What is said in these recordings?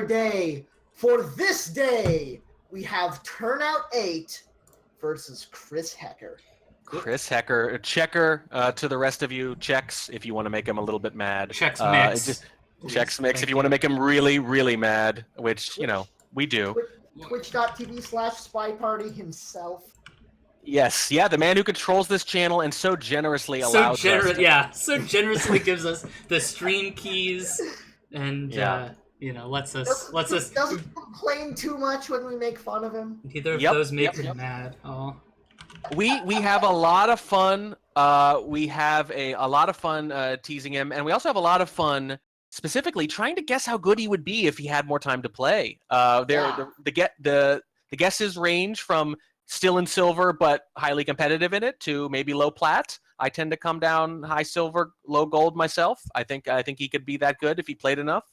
particular day, for this day, we have Turnout8 versus Chris Hecker. Chris Hecker, checker to the rest of you. Checks if you want to make him a little bit mad. Checks mix. Checks mix if you want to make him really, really mad, which, we do. Twitch.tv/SpyParty himself. Yes, yeah, the man who controls this channel and so generously allows us. So generously gives us the stream keys and lets us doesn't complain too much when we make fun of him. Neither of those make him mad. Oh. We have a lot of fun. We have a lot of fun teasing him, and we also have a lot of fun specifically trying to guess how good he would be if he had more time to play. The guesses range from still in silver but highly competitive in it to maybe low plat. I tend to come down high silver, low gold myself. I think he could be that good if he played enough.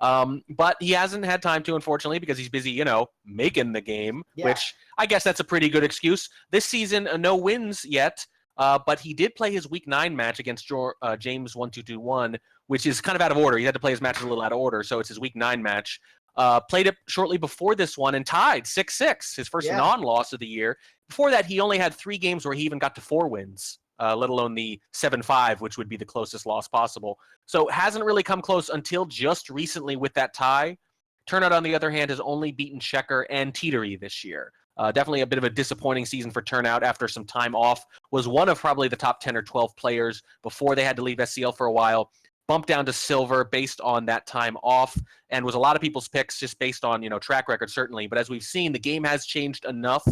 But he hasn't had time to, unfortunately, because he's busy, making the game, which I guess that's a pretty good excuse. This season, no wins yet, but he did play his Week 9 match against James1221, which is kind of out of order. He had to play his matches a little out of order, so it's his Week 9 match. Played it shortly before this one and tied 6-6, his first non-loss of the year. Before that, he only had 3 games where he even got to 4 wins. Let alone the 7-5, which would be the closest loss possible. So hasn't really come close until just recently with that tie. Turnout, on the other hand, has only beaten Checker and Teetery this year. Definitely a bit of a disappointing season for Turnout after some time off. Was one of probably the top 10 or 12 players before they had to leave SCL for a while. Bumped down to silver based on that time off, and was a lot of people's picks just based on track record, certainly. But as we've seen, the game has changed enough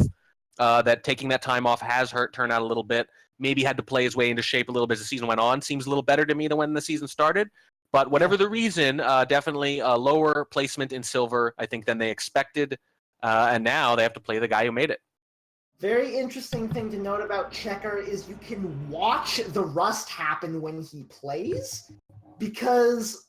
that taking that time off has hurt Turnout a little bit. Maybe had to play his way into shape a little bit as the season went on. Seems a little better to me than when the season started. But whatever the reason, definitely a lower placement in silver, I think, than they expected. And now they have to play the guy who made it. Very interesting thing to note about Checker is you can watch the rust happen when he plays, because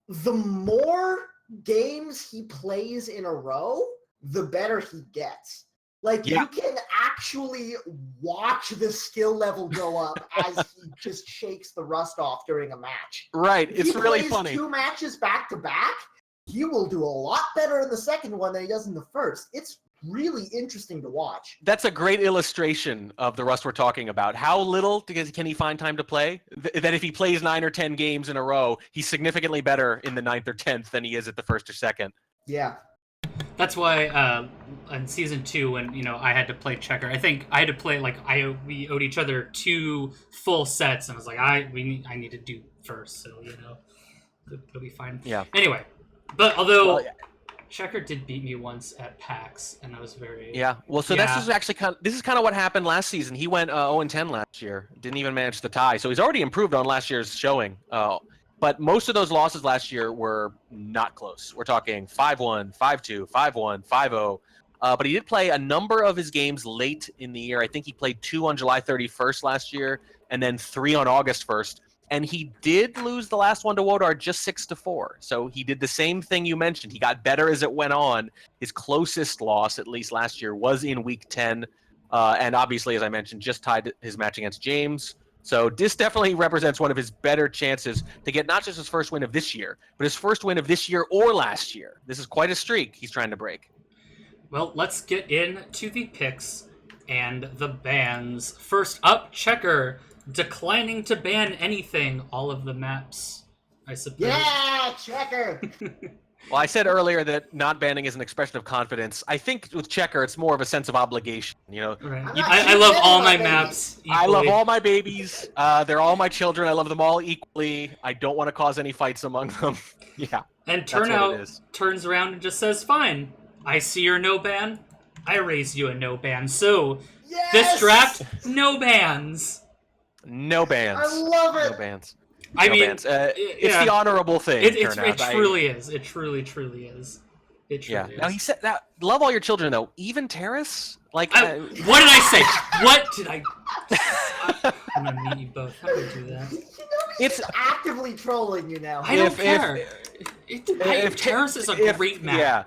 the more games he plays in a row, the better he gets. You can actually watch the skill level go up as he just shakes the rust off during a match. Right, it's really funny. If he plays 2 matches back to back, he will do a lot better in the second one than he does in the first. It's really interesting to watch. That's a great illustration of the rust we're talking about. How little can he find time to play? That if he plays 9 or 10 games in a row, he's significantly better in the 9th or 10th than he is at the 1st or 2nd. Yeah. That's why in season 2, when I had to play Checker, I think I had to play we owed each other 2 full sets, and I was like, I need to do first, so it'll be fine. Yeah. Anyway, but although Checker did beat me once at PAX, and I was very this is actually this is kind of what happened last season. He went 0-10 last year, didn't even manage to tie, so he's already improved on last year's showing. But most of those losses last year were not close. We're talking 5-1, 5-2, 5-1, 5-0. But he did play a number of his games late in the year. I think he played 2 on July 31st last year, and then 3 on August 1st. And he did lose the last one to Wodar just 6-4. So he did the same thing you mentioned. He got better as it went on. His closest loss, at least last year, was in Week 10. And obviously, as I mentioned, just tied his match against James. So this definitely represents one of his better chances to get not just his first win of this year, but his first win of this year or last year. This is quite a streak he's trying to break. Well, let's get into the picks and the bans. First up, Checker, declining to ban anything, all of the maps, I suppose. Yeah, Checker! Well, I said earlier that not banning is an expression of confidence. I think with Checker, it's more of a sense of obligation. Right. I love all my maps equally. I love all my babies. They're all my children. I love them all equally. I don't want to cause any fights among them. Yeah. And Turnout turns around and just says, fine, I see your no ban. I raise you a no ban. So, this draft, no bans. No bans. I love it. No bans. It's the honourable thing. It truly is. It truly is. It truly is. Now he said that. Love all your children, though. Even Terrace? What did I say? What did I? I'm gonna meet you both. How do I do that? It's actively trolling you now. I don't care. If Terrace is a great map. Yeah.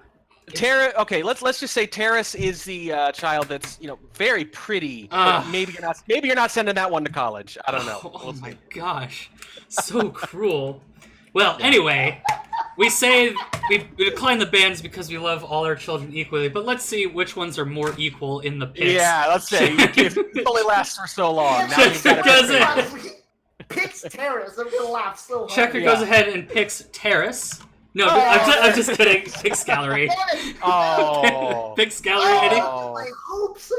Okay, let's just say Terrace is the child that's very pretty. But maybe you're not sending that one to college. I don't know. Oh my gosh, so cruel. Well, anyway, we say we decline the bans because we love all our children equally, but let's see which ones are more equal in the picks. Yeah, let's say it only lasts for so long. Now you've got Does to it? Picks Terrace. I'm gonna laugh so hard. Checker Yeah. goes ahead and picks Terrace. No, Oh, I'm just kidding. Picks Gallery. Oh. Picks Gallery. Oh. I hope so.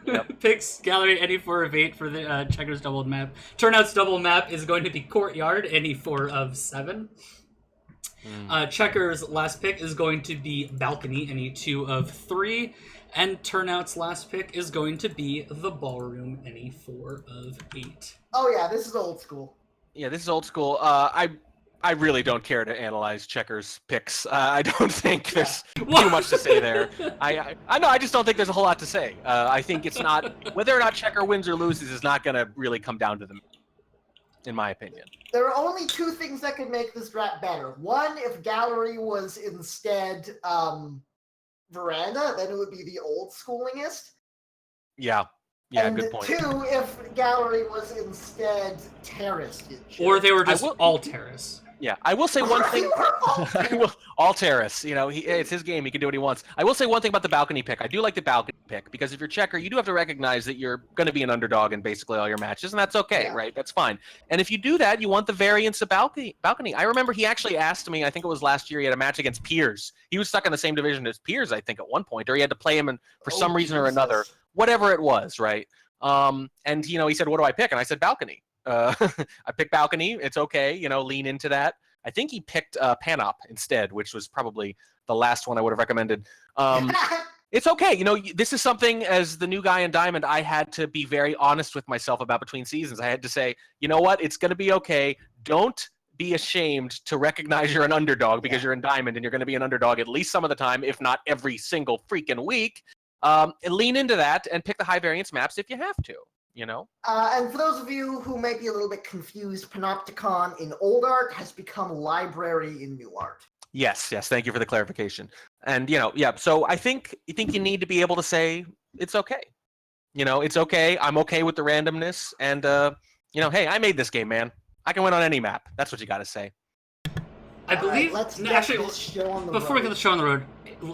Yep. Picks Gallery any 4 of 8 for the Checker's doubled map. Turnout's double map is going to be Courtyard any 4 of 7. Checker's last pick is going to be Balcony any 2 of 3. And Turnout's last pick is going to be the Ballroom any 4 of 8. Oh yeah, this is old school. Yeah, this is old school. I really don't care to analyze Checker's picks. I don't think there's too much to say there. I know. I just don't think there's a whole lot to say. I think it's not whether or not Checker wins or loses is not going to really come down to them, in my opinion. There are only 2 things that could make this draft better. One, if Gallery was instead Veranda, then it would be the old schoolingest. Yeah. Yeah, and good point. 2, if Gallery was instead Terrace. Or they were just all Terrace. Yeah, I will say one thing. All Terrace, you know, it's his game. He can do what he wants. I will say one thing about the balcony pick. I do like the balcony pick because if you're Checker, you do have to recognize that you're going to be an underdog in basically all your matches, and that's okay, right? That's fine. And if you do that, you want the variance of balcony. I remember he actually asked me, I think it was last year, he had a match against Piers. He was stuck in the same division as Piers, I think, at one point, or he had to play him for some reason or another, whatever it was, right? And, you know, he said, what do I pick? And I said, balcony. I picked balcony. It's okay, you know, lean into that. I think he picked Panop instead, which was probably the last one I would have recommended. It's okay. You know, this is something as the new guy in Diamond, I had to be very honest with myself about between seasons. I had to say, you know what? It's going to be okay. Don't be ashamed to recognize you're an underdog because you're in Diamond and you're going to be an underdog at least some of the time, if not every single freaking week. And lean into that and pick the high variance maps if you have to. You know? And for those of you who may be a little bit confused, Panopticon in Old Art has become Library in New Art. Yes. Thank you for the clarification. And, you know, yeah, so I think you need to be able to say it's okay. You know, it's okay. I'm okay with the randomness. And, you know, hey, I made this game, man. I can win on any map. That's what you got to say. I believe, let's get actually, this show on the before we road. get the show on the road,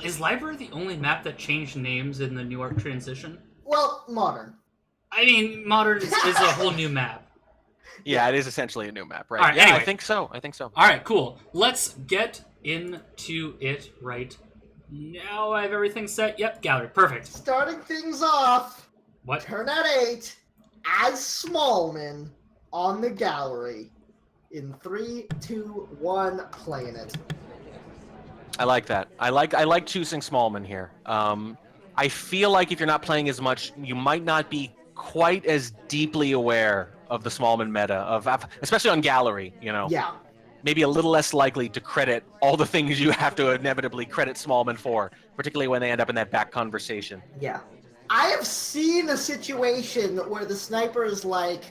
is Library the only map that changed names in the New Art transition? Well, Modern. I mean, Modern is a whole new map. Yeah, it is essentially a new map, right? All right, yeah, anyway. I think so. All right, cool. Let's get into it right now. I have everything set. Yep, gallery. Perfect. Starting things off, What? Turnout8 as Smallman on the gallery. In 3, 2, 1, playing it. I like that. I like choosing Smallman here. I feel like if you're not playing as much, you might not be quite as deeply aware of the Smallman meta, especially on gallery, you know. Yeah. Maybe a little less likely to credit all the things you have to inevitably credit Smallman for, particularly when they end up in that back conversation. Yeah. I have seen a situation where the sniper is like,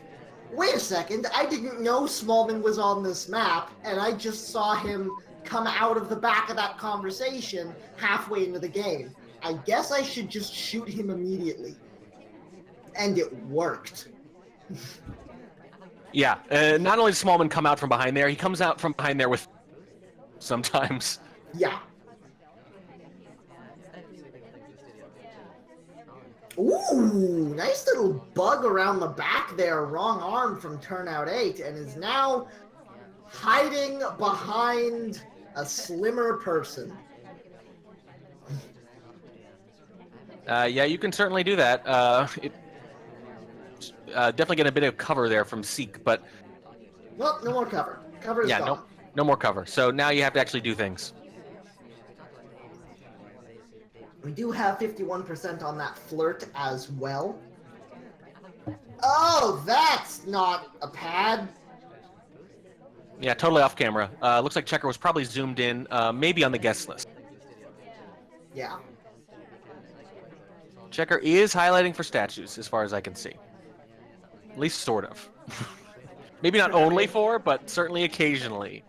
wait a second, I didn't know Smallman was on this map, and I just saw him come out of the back of that conversation halfway into the game. I guess I should just shoot him immediately. And it worked. Yeah, not only does Smallman come out from behind there, he comes out from behind there with sometimes. Yeah. Ooh, nice little bug around the back there, wrong arm from Turnout8, and is now hiding behind a slimmer person. Yeah, you can certainly do that. Definitely get a bit of cover there from Seek, but Well, no more cover. Cover is gone. no more cover. So now you have to actually do things. We do have 51% on that flirt as well. Oh, that's not a pad. Yeah, totally off camera. Looks like Checker was probably zoomed in, maybe on the guest list. Yeah. Checker is highlighting for statues, as far as I can see. At least sort of. Maybe not only for, but certainly occasionally.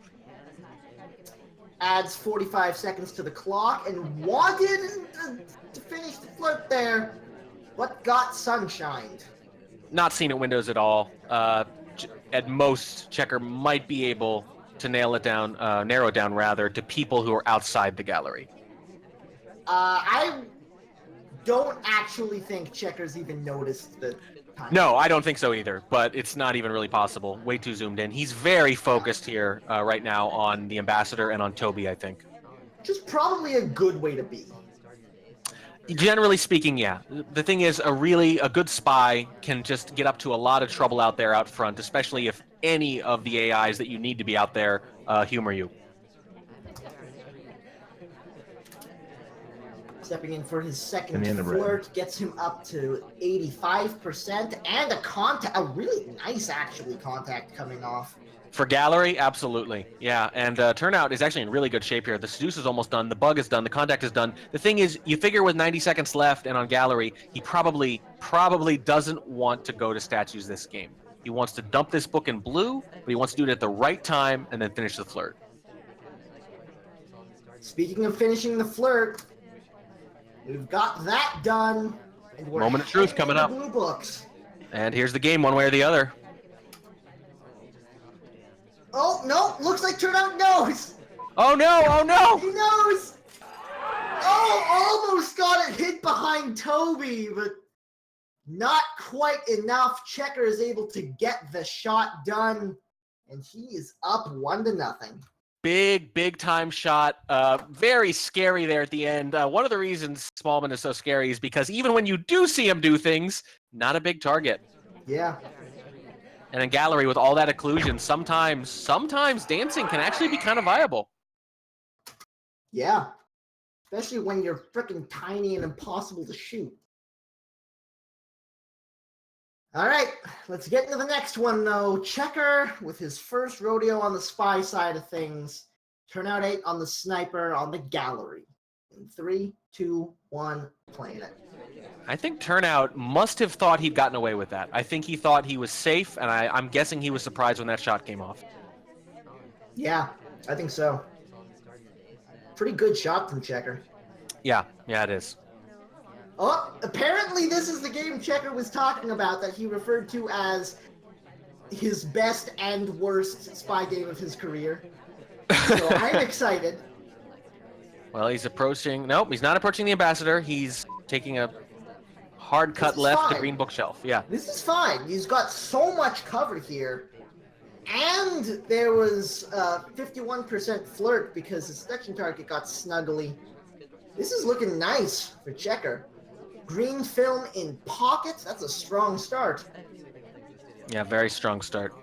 Adds 45 seconds to the clock and wanted to finish the flirt there, but got sunshined. Not seen at Windows at all. At most, Checker might be able to narrow it down rather, to people who are outside the gallery. I don't actually think Checkers even noticed the time. No, I don't think so either, but it's not even really possible. Way too zoomed in. He's very focused here right now on the Ambassador and on Toby, I think. Just probably a good way to be. Generally speaking, yeah. The thing is, a good spy can just get up to a lot of trouble out there out front, especially if any of the AIs that you need to be out there humor you. Stepping in for his second flirt gets him up to 85%, and a really nice, actually, contact coming off. For Gallery, absolutely. Yeah, and Turnout is actually in really good shape here. The Seduce is almost done, the Bug is done, the Contact is done. The thing is, you figure with 90 seconds left and on Gallery, he probably doesn't want to go to statues this game. He wants to dump this book in blue, but he wants to do it at the right time and then finish the flirt. Speaking of finishing the flirt, we've got that done. And we're Moment of truth coming up. Blue books. And here's the game, one way or the other. Oh, no, looks like Turnout knows. Oh no, oh no! He knows! Oh, almost got it hit behind Toby, but not quite enough. Checker is able to get the shot done, and he is up 1-0. Big time shot. Very scary there at the end. One of the reasons Smallman is so scary is because even when you do see him do things, not a big target. Yeah. And in Gallery, with all that occlusion, sometimes dancing can actually be kind of viable. Yeah. Especially when you're freaking tiny and impossible to shoot. All right, let's get into the next one, though. Checker with his first rodeo on the spy side of things. Turnout8 on the sniper on the Gallery. In 3, 2, 1, playing it. I think Turnout must have thought he'd gotten away with that. I think he thought he was safe, and I'm guessing he was surprised when that shot came off. Yeah, I think so. Pretty good shot from Checker. Yeah, it is. Oh, apparently this is the game Checker was talking about that he referred to as his best and worst spy game of his career. So I'm excited. Well, he's approaching... Nope, he's not approaching the Ambassador. He's taking a hard cut left to green bookshelf. Yeah. This is fine. He's got so much cover here. And there was 51% flirt because his section target got snuggly. This is looking nice for Checker. Green film in pocket. That's a strong start. Yeah, very strong start.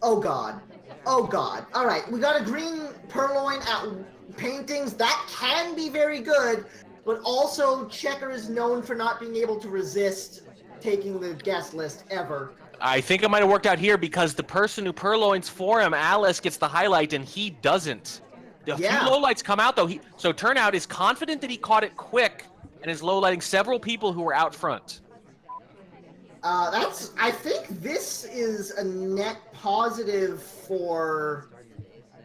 Oh god. Oh god. Alright, we got a green purloin at paintings. That can be very good, but also Checker is known for not being able to resist taking the guest list ever. I think it might have worked out here because the person who purloins for him, Alice, gets the highlight and he doesn't. A few lowlights come out though. So Turnout is confident that he caught it quick and is lowlighting several people who were out front. I think this is a net positive for...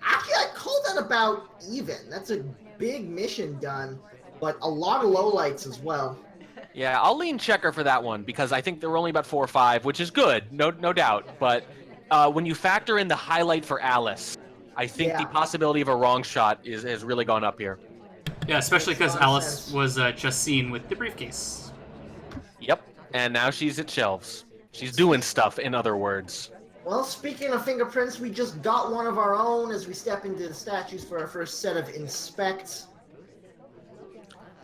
Actually, I'd call that about even. That's a big mission done, but a lot of lowlights as well. Yeah, I'll lean Checker for that one because I think there were only about 4 or 5, which is good, no doubt. But when you factor in the highlight for Alice, I think the possibility of a wrong shot has really gone up here. Yeah, especially because Alice was just seen with the briefcase. Yep, and now she's at shelves. She's doing stuff, in other words. Well, speaking of fingerprints, we just got one of our own as we step into the statues for our first set of inspects.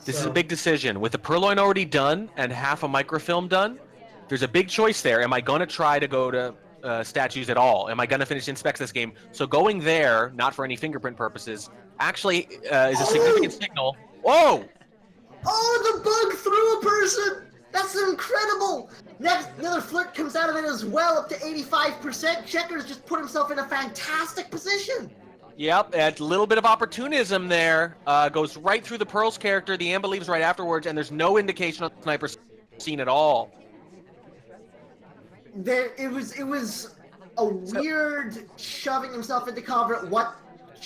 This is a big decision. With the purloin already done and half a microfilm done, there's a big choice there. Am I going to try to go to statues at all? Am I going to finish inspects this game? So going there, not for any fingerprint purposes, actually is a significant signal. Whoa! Oh, the bug threw a person! That's incredible! Next, another flirt comes out of it as well, up to 85%. Checker's just put himself in a fantastic position. Yep, a little bit of opportunism there. Goes right through the Pearl's character. The Amber leaves right afterwards, and there's no indication of the sniper scene at all. It was a weird shoving himself into cover. What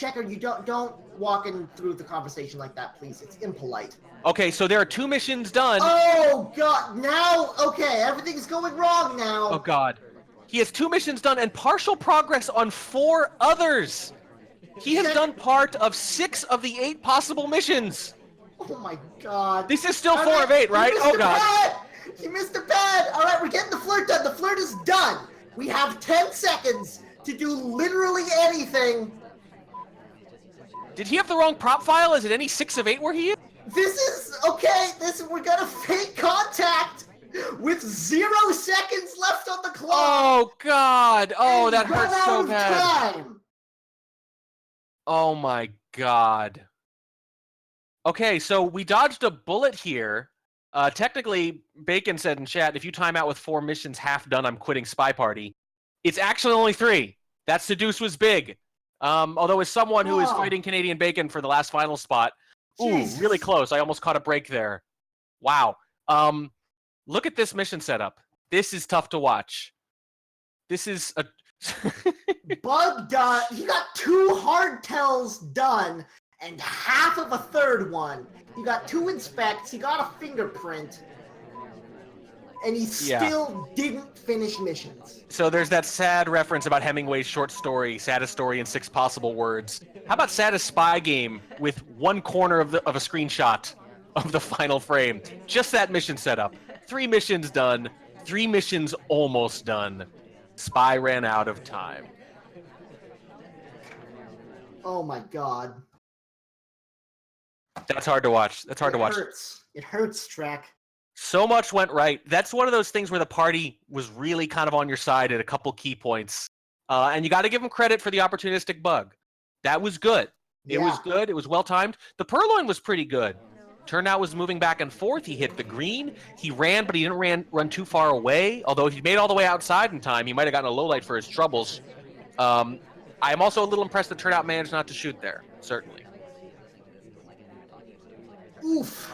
Checker, you don't walk in through the conversation like that, please. It's impolite. Okay, so there are 2 missions done. Oh god, now okay, everything's going wrong now. Oh god. He has 2 missions done and partial progress on 4 others. He has done part of 6 of the 8 possible missions. Oh my god. This is still 4 of 8, right? Oh god. He missed a bed! Alright, we're getting the flirt done. The flirt is done. We have 10 seconds to do literally anything. Did he have the wrong prop file? Is it any 6 of 8 where he is? This is okay. We're gonna fake contact with 0 seconds left on the clock. Oh god. Oh, and that run hurts out so of bad. time. Oh my god. Okay, so we dodged a bullet here. Technically, Bacon said in chat, if you time out with 4 missions half done, I'm quitting SpyParty. It's actually only 3. That seduce was big. Although as someone who is fighting Canadian Bacon for the last final spot, Jesus. really close. I almost caught a break there. Wow. Look at this mission setup. This is tough to watch. This is a... Bug done. He got 2 hardtails done and half of a third one. He got 2 inspects. He got a fingerprint. And he still didn't finish missions. So there's that sad reference about Hemingway's short story, saddest story in 6 possible words. How about saddest spy game with 1 corner of a screenshot of the final frame? Just that mission setup. 3 missions done. 3 missions almost done. Spy ran out of time. Oh my god. That's hard to watch. That's hard to watch. It hurts, Trek. So much went right. That's one of those things where the party was really kind of on your side at a couple key points. And you got to give them credit for the opportunistic bug. That was good. It was good. It was well timed. The Purloin was pretty good. Turnout was moving back and forth. He hit the green. He ran, but he didn't run too far away. Although if he made all the way outside in time, he might have gotten a low light for his troubles. I am also a little impressed that Turnout managed not to shoot there, certainly. Oof.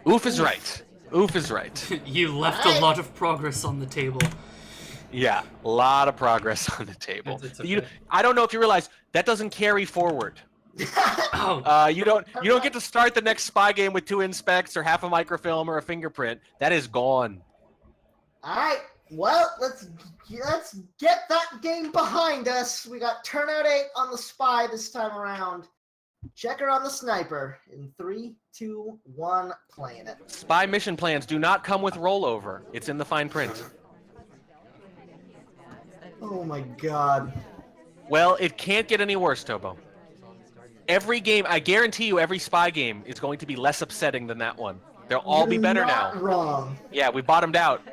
Oof is right. Oof is right. You left a lot of progress on the table. Yeah, a lot of progress on the table. It's okay. I don't know if you realize that doesn't carry forward. Oh. You don't get to start the next spy game with 2 inspects or half a microfilm or a fingerprint. That is gone. All right. Well, let's get that game behind us. We got Turnout8 on the spy this time around. Checker on the sniper. In 3, 2, 1, playing it. Spy mission plans do not come with rollover. It's in the fine print. Oh my god. Well, it can't get any worse, Tobo. Every game, I guarantee you, every spy game is going to be less upsetting than that one. They'll all be better now. You're not wrong. Yeah, we bottomed out.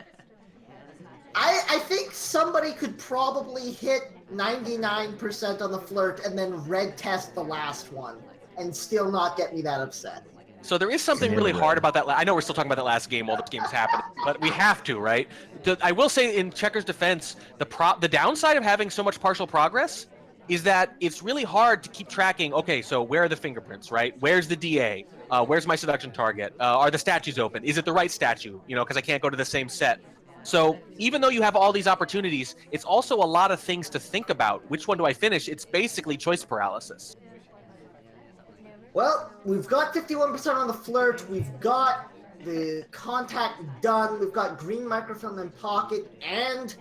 I think somebody could probably hit 99% on the flirt and then red test the last one and still not get me that upset. So there is something really hard about that. I know we're still talking about that last game while this game is happening, but we have to, right? I will say, in Checker's defense, the downside of having so much partial progress is that it's really hard to keep tracking. Okay, so where are the fingerprints, right? Where's the DA? Where's my seduction target? Are the statues open? Is it the right statue? You know, because I can't go to the same set. So even though you have all these opportunities, it's also a lot of things to think about. Which one do I finish? It's basically choice paralysis. Well, we've got 51% on the flirt. We've got the contact done. We've got green microfilm in pocket, and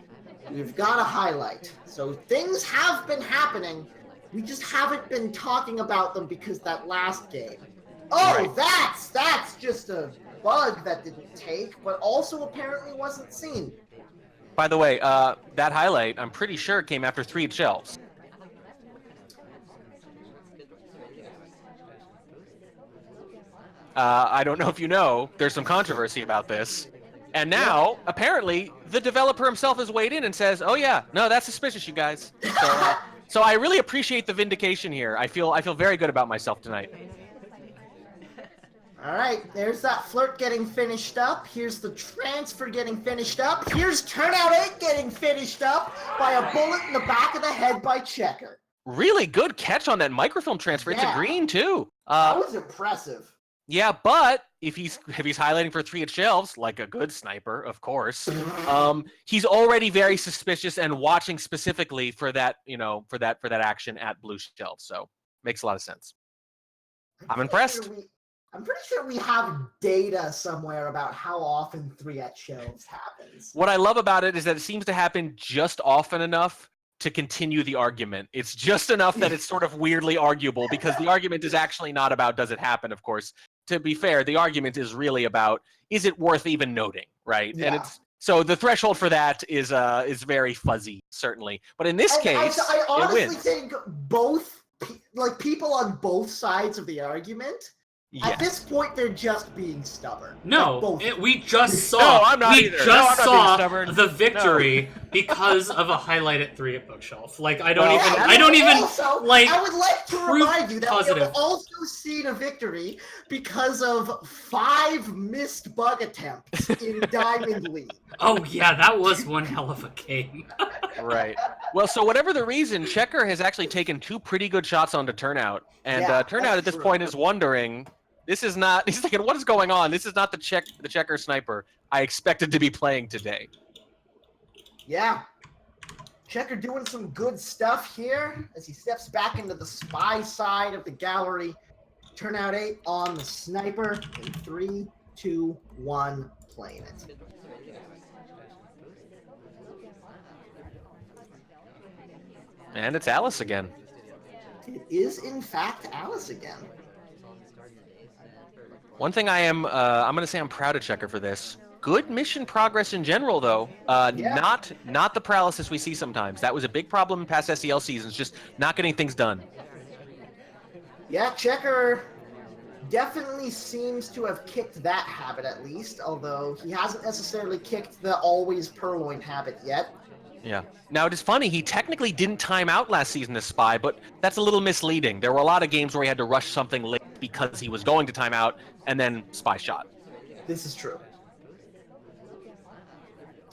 we've got a highlight. So things have been happening. We just haven't been talking about them because that last game. Oh, Right. that's just a bug that didn't take, but also apparently wasn't seen. By the way, that highlight, I'm pretty sure, came after 3 shells. I don't know if you know, there's some controversy about this. And now, apparently, the developer himself has weighed in and says, oh yeah, no, that's suspicious, you guys. So I really appreciate the vindication here. I feel very good about myself tonight. All right, there's that flirt getting finished up. Here's the transfer getting finished up. Here's Turnout8 getting finished up by a bullet in the back of the head by Checker. Really good catch on that microfilm transfer. It's a Yeah. green, too. That was impressive. Yeah, but if he's highlighting for 3 at shelves, like a good sniper, of course, he's already very suspicious and watching specifically for that, for that action at blue shelves. So makes a lot of sense. I'm impressed. I'm pretty sure we have data somewhere about how often 3 at shelves happens. What I love about it is that it seems to happen just often enough to continue the argument. It's just enough that it's sort of weirdly arguable, because the argument is actually not about does it happen, of course. To be fair, the argument is really about, is it worth even noting, right? Yeah. And it's so the threshold for that is very fuzzy, certainly. But in this case, I honestly it wins. think people on both sides of the argument, Yes. at this point, they're just being stubborn. No, we just saw. No, I'm not we either. just No, I'm not being saw stubborn. the victory because of a highlight at 3 at bookshelf. Like I don't Well, even. yeah, I don't even also, like. I would like to proof remind you that positive. we've also seen a victory because of 5 missed bug attempts in Diamond League. Oh yeah, that was one hell of a game. Right. Well, so whatever the reason, Checker has actually taken 2 pretty good shots onto Turnout, and Yeah, Turnout at this true. point is wondering, this is not. He's thinking, what is going on? This is not the Checker sniper I expected to be playing today. Yeah. Checker doing some good stuff here as he steps back into the spy side of the gallery. Turnout8 on the sniper in 3, 2, 1, playing it. And it's Alice again. It is, in fact, Alice again. One thing I'm going to say I'm proud of Checker for this. Good mission progress in general, though. Yeah. Not the paralysis we see sometimes. That was a big problem in past SEL seasons, just not getting things done. Yeah, Checker definitely seems to have kicked that habit at least, although he hasn't necessarily kicked the always purloin habit yet. Yeah. Now, it is funny, he technically didn't time out last season as Spy, but that's a little misleading. There were a lot of games where he had to rush something late because he was going to time out, and then Spy shot. This is true.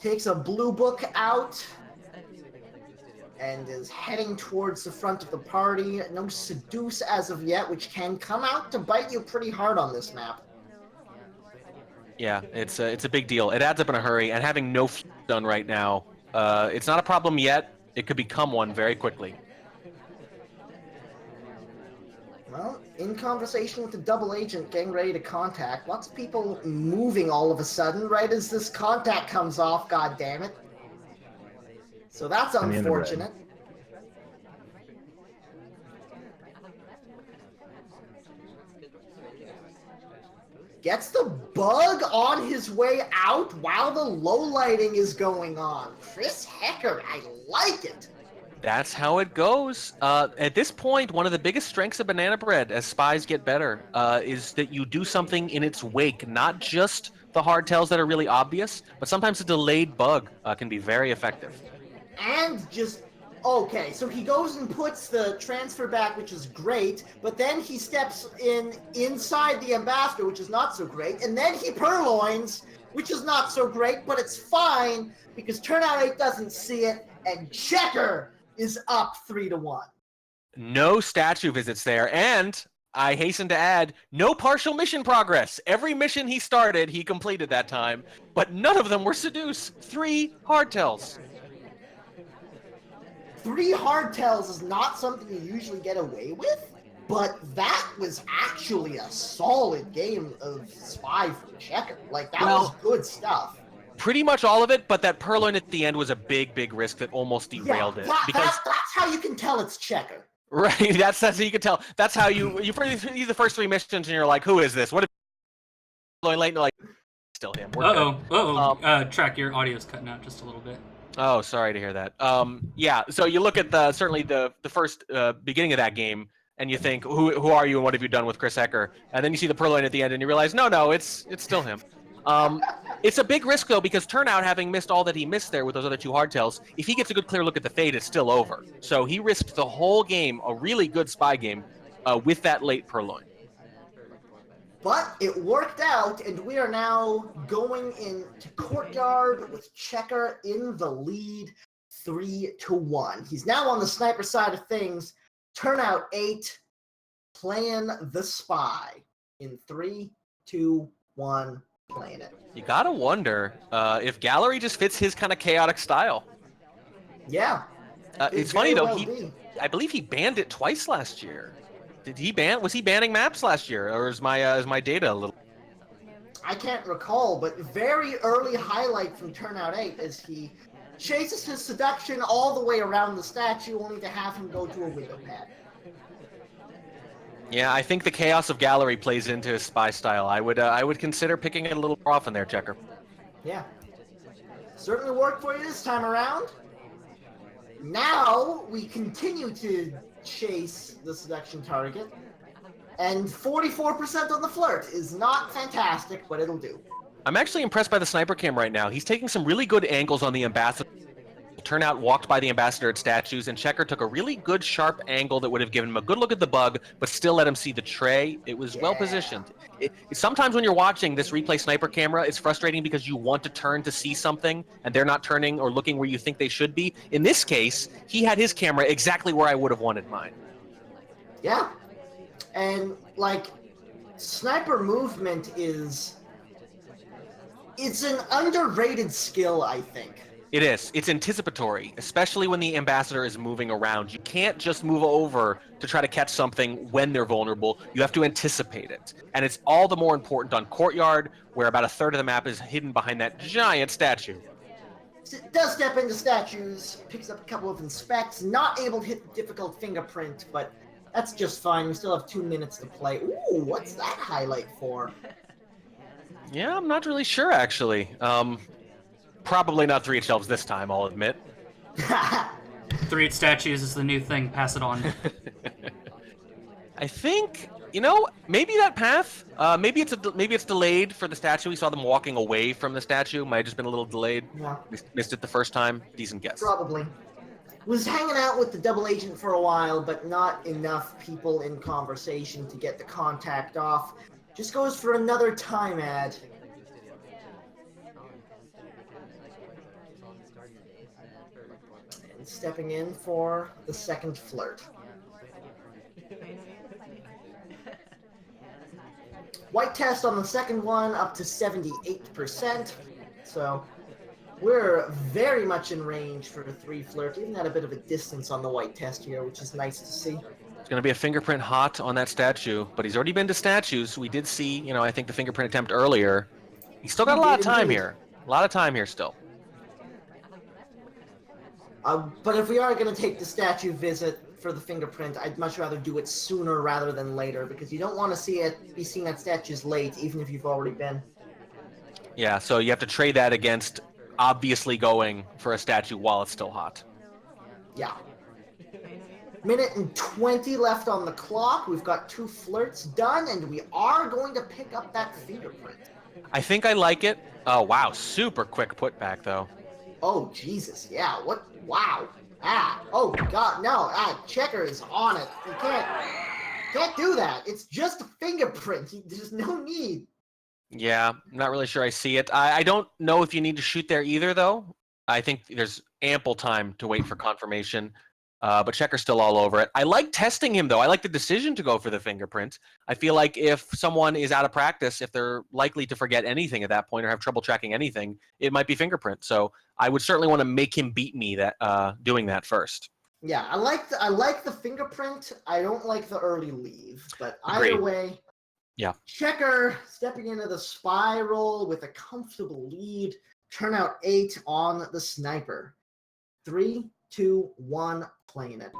Takes a blue book out and is heading towards the front of the party. No Seduce as of yet, which can come out to bite you pretty hard on this map. Yeah, it's a big deal. It adds up in a hurry, and having no done right now, it's not a problem yet. It could become one very quickly. Well, in conversation with the double agent getting ready to contact, lots of people moving all of a sudden right as this contact comes off, god damn it. So that's unfortunate. Gets the bug on his way out while the low lighting is going on. Chris Hecker, I like it. That's how it goes. At this point, one of the biggest strengths of Banana Bread as spies get better is that you do something in its wake, not just the hardtails that are really obvious, but sometimes a delayed bug can be very effective. And just, okay, so he goes and puts the transfer back, which is great, but then he steps inside the ambassador, which is not so great, and then he purloins, which is not so great, but it's fine because Turnout8 doesn't see it, and Checker is up 3-1. No statue visits there, and I hasten to add, no partial mission progress. Every mission he started, he completed that time, but none of them were Seduce. 3 hardtails. 3 hardtails is not something you usually get away with, but that was actually a solid game of Spy for Checker. Like, that was good stuff. Pretty much all of it, but that purloin at the end was a big, big risk that almost derailed it. That's how you can tell it's Checker. Right, that's how you can tell. That's how you see the first 3 missions and you're like, who is this? What if purloin late? And you're like, still him. Track, your audio's cutting out just a little bit. Oh, sorry to hear that. Yeah, so you look at certainly the first beginning of that game, and you think, who are you and what have you done with Chris Hecker? And then you see the purloin at the end, and you realize, no, it's still him. It's a big risk, though, because Turnout, having missed all that he missed there with those other 2 hardtails, if he gets a good clear look at the fade, it's still over. So he risked the whole game, a really good spy game, with that late purloin. But it worked out, and we are now going into Courtyard with Checker in the lead, 3-1. He's now on the sniper side of things. Turnout8 playing the spy. in 3, 2, 1, playing it. You gotta wonder if Gallery just fits his kind of chaotic style. Yeah. It's funny though. Well be. I believe he banned it twice last year. Was he banning maps last year, or is my data a little? I can't recall, but very early highlight from Turnout8 is he chases his seduction all the way around the statue, only to have him go to a window pad. Yeah, I think the chaos of Gallery plays into his spy style. I would consider picking it a little more often there, Checker. Yeah. Certainly worked for you this time around. Now we continue to chase the seduction target. And 44% on the flirt is not fantastic, but it'll do. I'm actually impressed by the sniper cam right now. He's taking some really good angles on the ambassador. Turnout walked by the ambassador at statues, and Checker took a really good sharp angle that would have given him a good look at the bug, but still let him see the tray. It was well positioned. Sometimes when you're watching this replay sniper camera, it's frustrating because you want to turn to see something, and they're not turning or looking where you think they should be. In this case, he had his camera exactly where I would have wanted mine. Yeah. And, like, sniper movement it's an underrated skill, I think. It is. It's anticipatory, especially when the ambassador is moving around. You can't just move over to try to catch something when they're vulnerable. You have to anticipate it. And it's all the more important on Courtyard, where about a third of the map is hidden behind that giant statue. It does step into statues, picks up a couple of inspects, not able to hit the difficult fingerprint, but that's just fine. We still have 2 minutes to play. Ooh, what's that highlight for? Yeah, I'm not really sure, actually. Probably not 3 shelves this time, I'll admit. 3 statues is the new thing. Pass it on. I think, maybe that path, maybe it's delayed for the statue. We saw them walking away from the statue. Might have just been a little delayed. Yeah. Missed it the first time. Decent guess. Probably. Was hanging out with the double agent for a while, but not enough people in conversation to get the contact off. Just goes for another time ad. And stepping in for the second flirt. White test on the second one up to 78%. So we're very much in range for the 3 flirt, even at a bit of a distance on the white test here, which is nice to see. It's going to be a fingerprint hot on that statue, but he's already been to statues. We did see, I think the fingerprint attempt earlier. He's still got a lot of time here. A lot of time here still. But if we are going to take the statue visit for the fingerprint, I'd much rather do it sooner rather than later, because you don't want to be seeing that statues late, even if you've already been. Yeah, so you have to trade that against obviously going for a statue while it's still hot. Yeah. Minute and 20 left on the clock. We've got 2 flirts done, and we are going to pick up that fingerprint. I think I like it. Oh, wow. Super quick putback, though. Oh, Jesus. Yeah. What? Wow. Oh, God. No. Checker is on it. You can't do that. It's just a fingerprint. There's no need. Yeah, I'm not really sure I see it. I don't know if you need to shoot there either, though. I think there's ample time to wait for confirmation. But Checker's still all over it. I like testing him, though. I like the decision to go for the fingerprint. I feel like if someone is out of practice, if they're likely to forget anything at that point or have trouble tracking anything, it might be fingerprint. So I would certainly want to make him beat me doing that first. Yeah, I like the fingerprint. I don't like the early leave. But either Agreed. way, yeah. Checker stepping into the spy role with a comfortable lead. Turnout8 on the sniper. 3, 2, 1, playing it.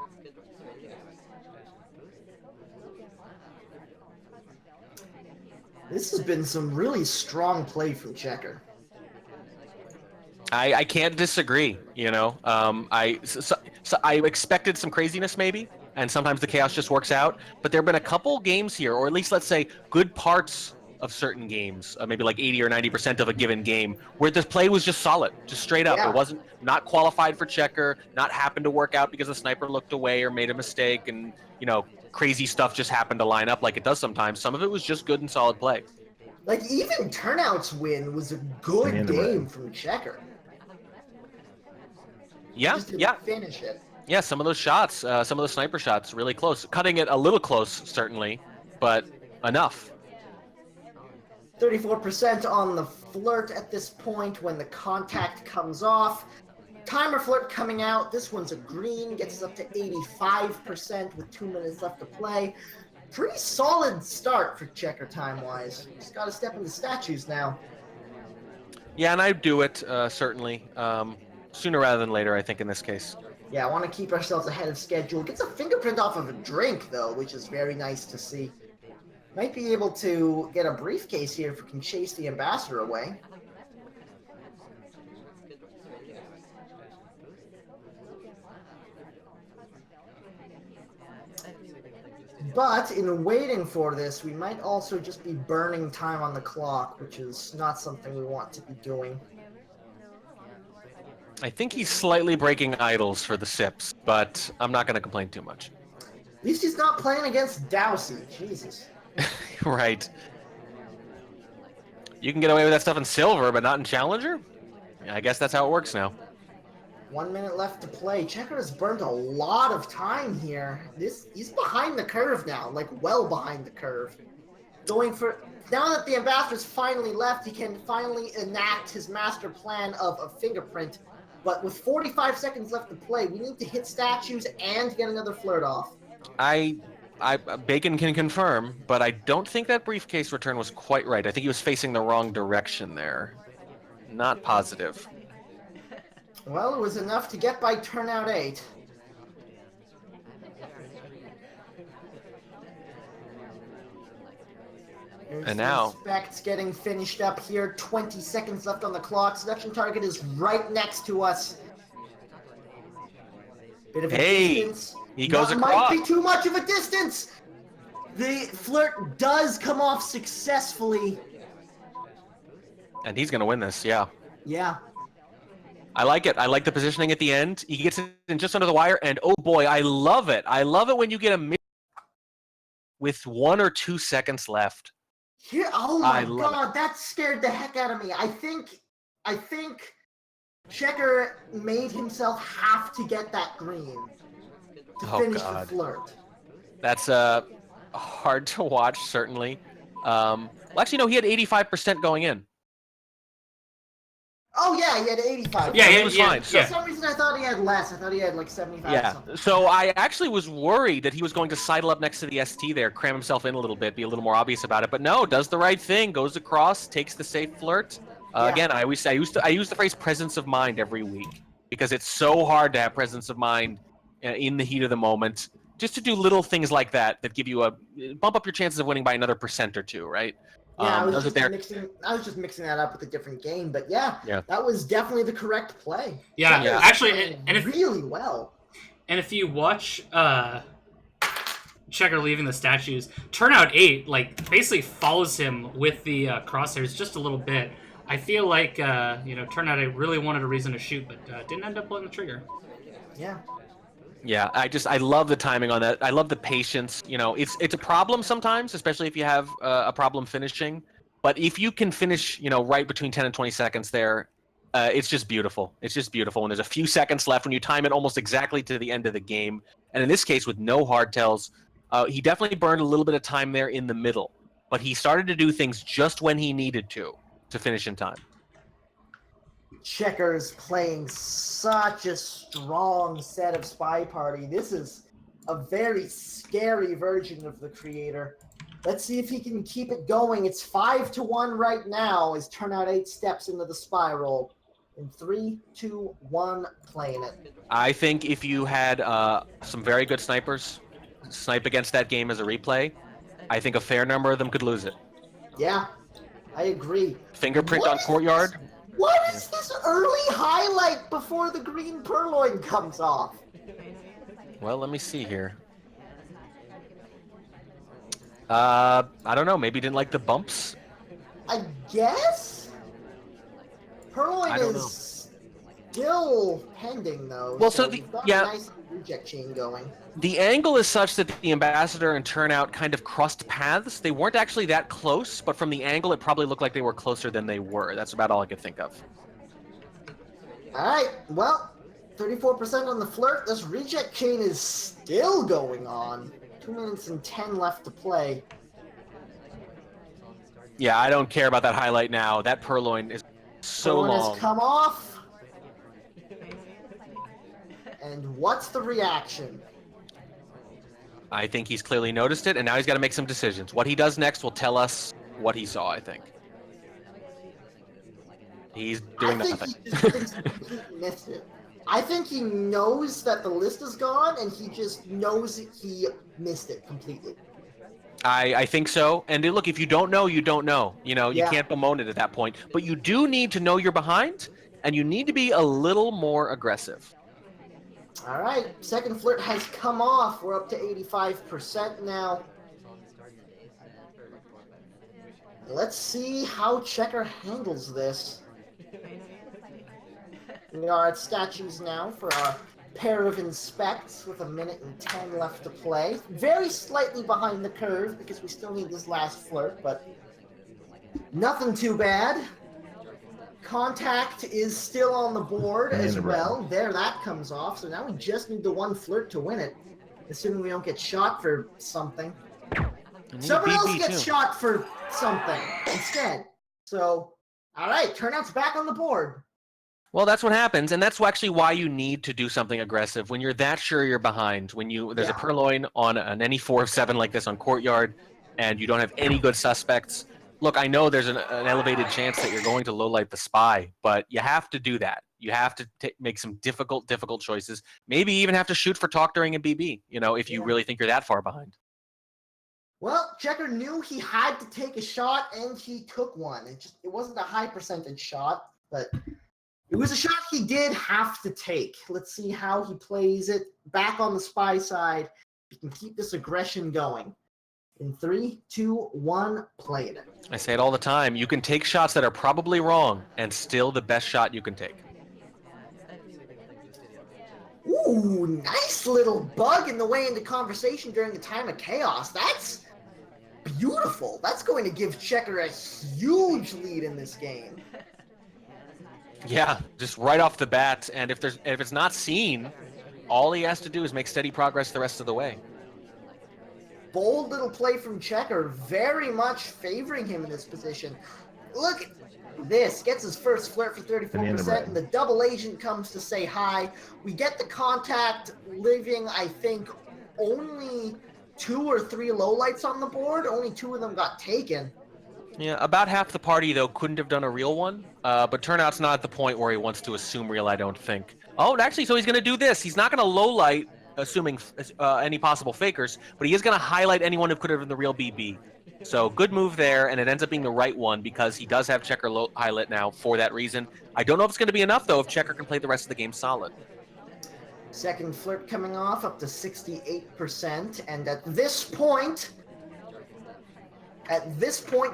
This has been some really strong play from Checker. I can't disagree. I expected some craziness maybe, and sometimes the chaos just works out. But there have been a couple games here, or at least let's say good parts of certain games, maybe like 80 or 90% of a given game, where the play was just solid, just straight up. Yeah. It wasn't not qualified for Checker, not happened to work out because the sniper looked away or made a mistake, and crazy stuff just happened to line up like it does sometimes. Some of it was just good and solid play. Like, even Turnout's win was a good game from Checker. Yeah, Just didn't yeah. finish it. Yeah, some of those shots, some of those sniper shots, really close. Cutting it a little close, certainly, but enough. 34% on the flirt at this point when the contact comes off. Timer flirt coming out. This one's a green, gets us up to 85% with 2 minutes left to play. Pretty solid start for Checker time-wise. Just gotta step into statues now. Yeah, and I'd do it, certainly. Sooner rather than later, I think, in this case. Yeah, I want to keep ourselves ahead of schedule. Gets a fingerprint off of a drink, though, which is very nice to see. Might be able to get a briefcase here if we can chase the ambassador away. But in waiting for this, we might also just be burning time on the clock, which is not something we want to be doing. I think he's slightly breaking idols for the sips, but I'm not going to complain too much. At least he's not playing against Dowsey. Jesus. Right. You can get away with that stuff in Silver, but not in Challenger? Yeah, I guess that's how it works now. 1 minute left to play. Checker has burned a lot of time here. He's behind the curve now, like well behind the curve. Going for now that the ambassador's finally left, he can finally enact his master plan of a fingerprint. But with 45 seconds left to play, we need to hit statues and get another flirt off. Bacon can confirm, but I don't think that briefcase return was quite right. I think he was facing the wrong direction there. Not positive. Well, it was enough to get by Turnout8. And now Inspect's getting finished up here. 20 seconds left on the clock. Seduction target is right next to us. Bit of a distance. He goes across. Might be too much of a distance. The flirt does come off successfully. And he's going to win this, yeah. Yeah. I like it. I like the positioning at the end. He gets it in just under the wire, and oh boy, I love it. I love it when you get a minute with 1 or 2 seconds left. Here, oh my god, that scared the heck out of me. I think Checker made himself have to get that green to finish the flirt. That's hard to watch, certainly. Well, actually, no, he had 85% going in. Oh yeah, he had 85. Yeah, he was fine. For some reason, I thought he had less. I thought he had like 75 or something. So I actually was worried that he was going to sidle up next to the ST there, cram himself in a little bit, be a little more obvious about it. But no, does the right thing, goes across, takes the safe flirt. Again, I use the phrase presence of mind every week because it's so hard to have presence of mind in the heat of the moment. Just to do little things like that give you bump up your chances of winning by another % or 2, right? Yeah, I was just mixing that up with a different game, but yeah, that was definitely the correct play. Yeah. Actually, really well. And if you watch Checker leaving the statues, Turnout8 like basically follows him with the crosshairs just a little bit. I feel like Turnout8 really wanted a reason to shoot, but didn't end up pulling the trigger. Yeah. Yeah, I love the timing on that. I love the patience. You know, it's a problem sometimes, especially if you have a problem finishing. But if you can finish, right between 10 and 20 seconds there, it's just beautiful. It's just beautiful. And there's a few seconds left when you time it almost exactly to the end of the game. And in this case, with no hardtails, he definitely burned a little bit of time there in the middle. But he started to do things just when he needed to finish in time. Checker's playing such a strong set of SpyParty. This is a very scary version of the creator. Let's see if he can keep it going. It's 5-1 right now as Turnout8 steps into the spiral. In 3, 2, 1, playing it. I think if you had some very good snipers snipe against that game as a replay, I think a fair number of them could lose it. Yeah, I agree. Fingerprint on courtyard. What is this early highlight before the green purloin comes off? Well, let me see here. I don't know. Maybe didn't like the bumps. I guess? Purloin is still pending, though. Well, so the, we've got a nice reject chain going. The angle is such that the ambassador and Turnout kind of crossed paths. They weren't actually that close, but from the angle, it probably looked like they were closer than they were. That's about all I could think of. All right. Well, 34% on the flirt. This reject chain is still going on. 2 minutes and 10 left to play. Yeah, I don't care about that highlight now. That purloin is so Purloin long. has come off. And what's the reaction? I think he's clearly noticed it, and now he's got to make some decisions. What he does next will tell us what he saw, I think. He's doing I think nothing. he just thinks he completely missed it. I think he knows that the list is gone, and he just knows he missed it completely. I think so. And look, if you don't know, you don't know. You Yeah. can't bemoan it at that point. But you do need to know you're behind, and you need to be a little more aggressive. All right, second flirt has come off. We're up to 85% now. Let's see how Checker handles this. We are at statues now for our pair of inspects with 1:10 left to play. Very slightly behind the curve because we still need this last flirt, but nothing too bad. Contact is still on the board as well. There, that comes off. So now we just need the one flirt to win it, assuming we don't get shot for something. Someone else gets shot for something instead. So, all right, Turnout's back on the board. Well, that's what happens, and that's actually why you need to do something aggressive. When you're that sure you're behind, there's a purloin on any 4 of 7 like this on Courtyard, and you don't have any good suspects. Look, I know there's an elevated chance that you're going to lowlight the spy, but you have to do that. You have to make some difficult choices. Maybe even have to shoot for talk during a BB, if you really think you're that far behind. Well, Checker knew he had to take a shot, and he took one. It wasn't a high percentage shot, but it was a shot he did have to take. Let's see how he plays it. Back on the spy side, he can keep this aggression going. In 3, 2, 1, play it. I say it all the time. You can take shots that are probably wrong, and still the best shot you can take. Ooh, nice little bug in the way into conversation during the time of chaos. That's beautiful. That's going to give Checker a huge lead in this game. Yeah, just right off the bat, and if it's not seen, all he has to do is make steady progress the rest of the way. Bold little play from Checker, very much favoring him in this position. Look at this, gets his first flirt for 34%, and the double agent comes to say hi. We get the contact, leaving, I think, only 2 or 3 lowlights on the board. Only 2 of them got taken. Yeah, about half the party, though, couldn't have done a real one. But Turnout's not at the point where he wants to assume real, I don't think. Oh, actually, so he's going to do this. He's not going to lowlight, assuming any possible fakers, but he is going to highlight anyone who could have been the real BB. So good move there, and it ends up being the right one because he does have Checker highlight now for that reason. I don't know if it's going to be enough, though, if Checker can play the rest of the game solid. Second flirt coming off up to 68%, and at this point,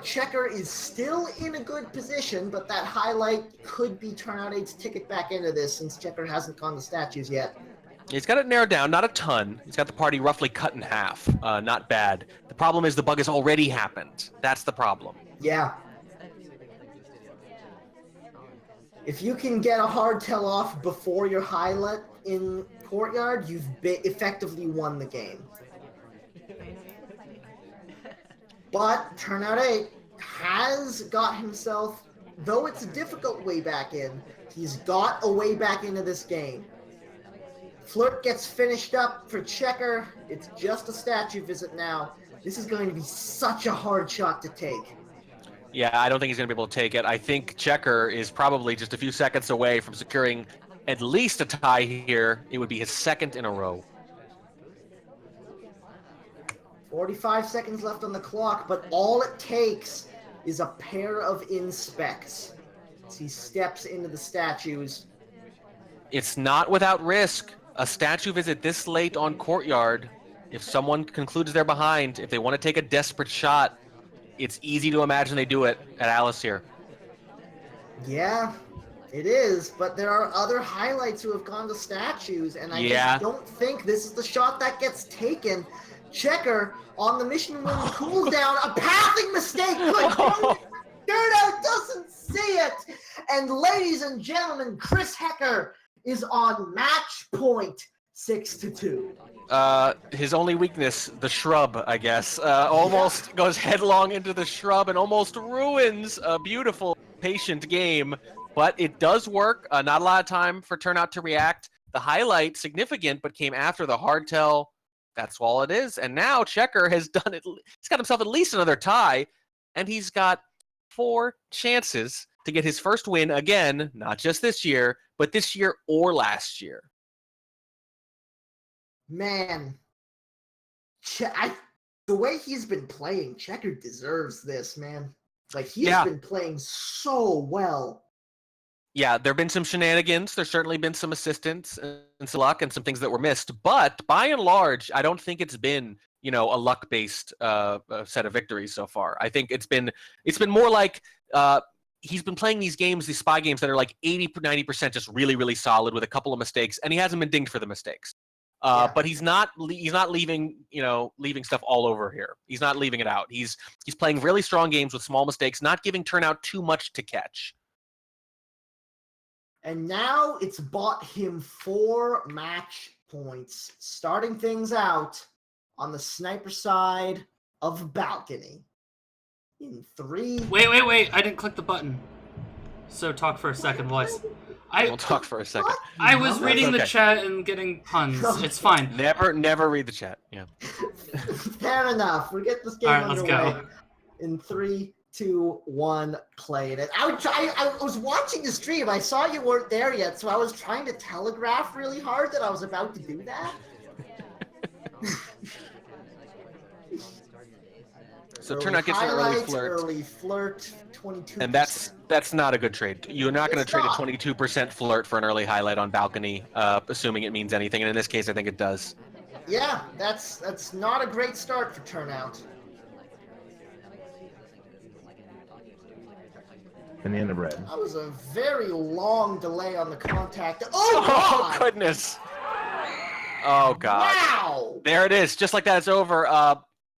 Checker is still in a good position, but that highlight could be Turnout8's ticket back into this since Checker hasn't gone to statues yet. He's got it narrowed down, not a ton. He's got the party roughly cut in half. Not bad. The problem is the bug has already happened. That's the problem. Yeah. If you can get a hard tell off before your highlight in Courtyard, you've effectively won the game. But Turnout8 has got himself, though it's a difficult way back in, he's got a way back into this game. Flirt gets finished up for Checker. It's just a statue visit now. This is going to be such a hard shot to take. Yeah, I don't think he's going to be able to take it. I think Checker is probably just a few seconds away from securing at least a tie here. It would be his second in a row. 45 seconds left on the clock, but all it takes is a pair of inspects as he steps into the statues. It's not without risk. A statue visit this late on Courtyard, if someone concludes they're behind, if they want to take a desperate shot, it's easy to imagine they do it at Alice here. Yeah, it is, but there are other highlights who have gone to statues, and I just don't think this is the shot that gets taken. Checker on the mission win cooldown, a pathing mistake. Turnout doesn't see it. And ladies and gentlemen, Chris Hecker is on match point. 6-2. His only weakness, the shrub, I guess. Almost goes headlong into the shrub and almost ruins a beautiful, patient game. But it does work. Not a lot of time for Turnout to react. The highlight, significant, but came after the hardtail. That's all it is. And now Checker has done it. He's got himself at least another tie. And he's got 4 chances to get his first win again, not just this year, but this year or last year. Man, the way he's been playing, Checker deserves this, man. Like, he's been playing so well. Yeah, there have been some shenanigans. There's certainly been some assistance and some luck and some things that were missed. But by and large, I don't think it's been, a luck-based set of victories so far. I think it's been more like he's been playing these games, these spy games that are like 80-90% just really, really solid with a couple of mistakes, and he hasn't been dinged for the mistakes. But he's not leaving stuff all over here. He's not leaving it out. He's playing really strong games with small mistakes, not giving Turnout too much to catch. And now it's bought him 4 match points, starting things out on the sniper side of balcony. In 3. Wait! I didn't click the button. So talk for a second, voice. We'll talk for a second. I was reading the chat and getting puns. It's fine. Never read the chat. Yeah. Fair enough. We get this game underway. Let's go. In 3, 2, 1, play it. I was watching the stream. I saw you weren't there yet, so I was trying to telegraph really hard that I was about to do that. So Turnout gets an early flirt. 22%. And that's not a good trade. You're not going to trade a 22% flirt for an early highlight on balcony, assuming it means anything. And in this case, I think it does. Yeah, that's not a great start for Turnout. Banana bread. That was a very long delay on the contact. Oh, God! Oh, goodness. Oh, God. Wow! There it is. Just like that, it's over.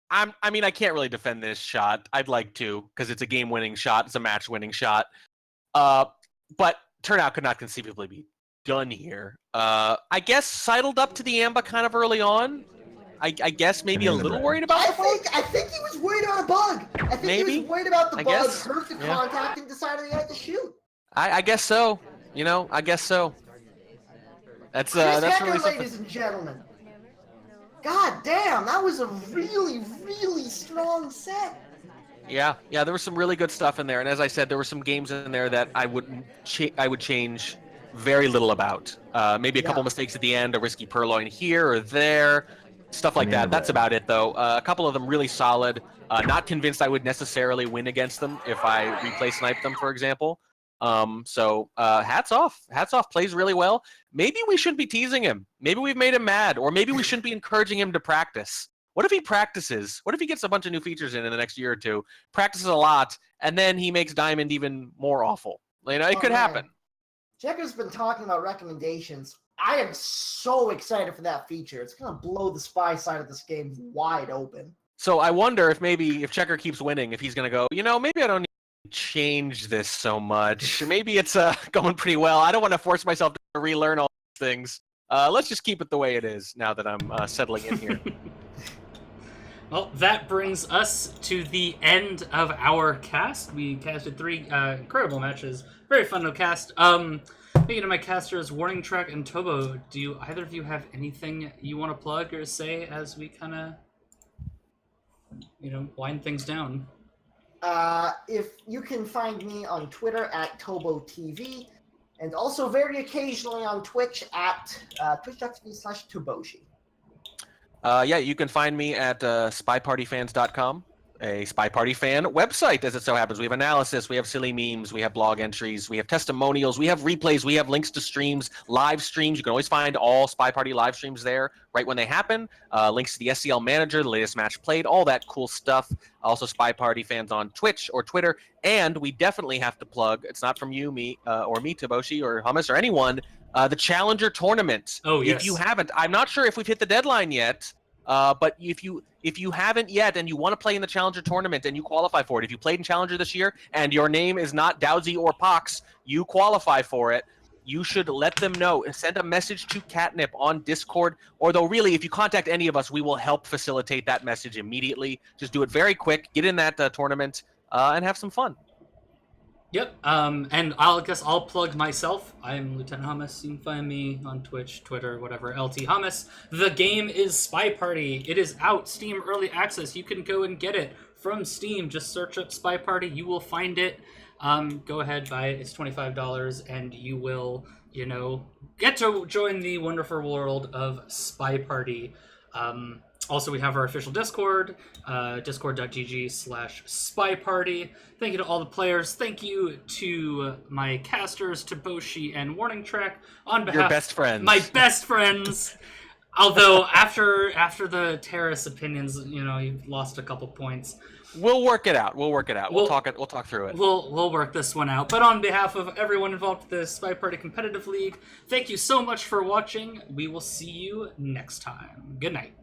I can't really defend this shot. I'd like to, because it's a game-winning shot. It's a match-winning shot. But Turnout could not conceivably be done here. I guess sidled up to the Amba kind of early on. I guess maybe a little worried about the bug. I think he was worried about a bug. I think he was worried about the bug, heard the contact, and decided he had to shoot. I guess so. I guess so. That's really something. Ladies and gentlemen. God damn, that was a really, really strong set. Yeah, there was some really good stuff in there, and as I said, there were some games in there that I would change very little about. Maybe a couple mistakes at the end, a risky purloin here or there, stuff like that. That's about it, though. A couple of them really solid. Not convinced I would necessarily win against them if I replay snipe them, for example. So hats off. Plays really well. Maybe we shouldn't be teasing him. Maybe we've made him mad, or maybe we shouldn't be encouraging him to practice. What if he practices? What if he gets a bunch of new features in the next year or two, practices a lot, and then he makes Diamond even more awful? It could happen. Checker's been talking about recommendations. I am so excited for that feature. It's going to blow the spy side of this game wide open. So I wonder if Checker keeps winning, if he's going to go, maybe I don't need to change this so much. Maybe it's going pretty well. I don't want to force myself to relearn all these things. Let's just keep it the way it is now that I'm settling in here. Well, that brings us to the end of our cast. We casted 3 incredible matches. Very fun to cast. Speaking of my casters, Warning Track and Tobo, do either of you have anything you want to plug or say as we kind of, wind things down? If you can find me on Twitter at ToboTV, and also very occasionally on Twitch at twitch.tv/Toboshi. You can find me at SpyPartyFans.com, a SpyParty fan website, as it so happens. We have analysis, we have silly memes, we have blog entries, we have testimonials, we have replays, we have links to streams, live streams. You can always find all SpyParty live streams there right when they happen. Links to the SCL manager, the latest match played, all that cool stuff. Also, SpyParty fans on Twitch or Twitter. And we definitely have to plug, it's not from you, me, Toboshi, or Hummus, or anyone, the Challenger Tournament. Oh, yes. If you haven't, I'm not sure if we've hit the deadline yet, but if you haven't yet and you want to play in the Challenger Tournament and you qualify for it, if you played in Challenger this year and your name is not Dowsy or Pox, you qualify for it. you should let them know. Send a message to Catnip on Discord, or though really, if you contact any of us, we will help facilitate that message immediately. Just do it very quick, get in that tournament, and have some fun. Yep. And I guess I'll plug myself. I'm Lieutenant Hummus. You can find me on Twitch, Twitter, whatever. LT Hummus. The game is SpyParty. It is out. Steam Early Access. You can go and get it from Steam. Just search up SpyParty. You will find it. Go ahead, buy it. It's $25, and you will, get to join the wonderful world of SpyParty. Also, we have our official Discord, discord.gg/SpyParty. Thank you to all the players. Thank you to my casters, Toboshi and Warning Track. On behalf Your best friends. My best friends. Although, after the terrorist opinions, you've lost a couple points. We'll work it out. We'll talk through it. We'll work this one out. But on behalf of everyone involved with the SpyParty Competitive League, thank you so much for watching. We will see you next time. Good night.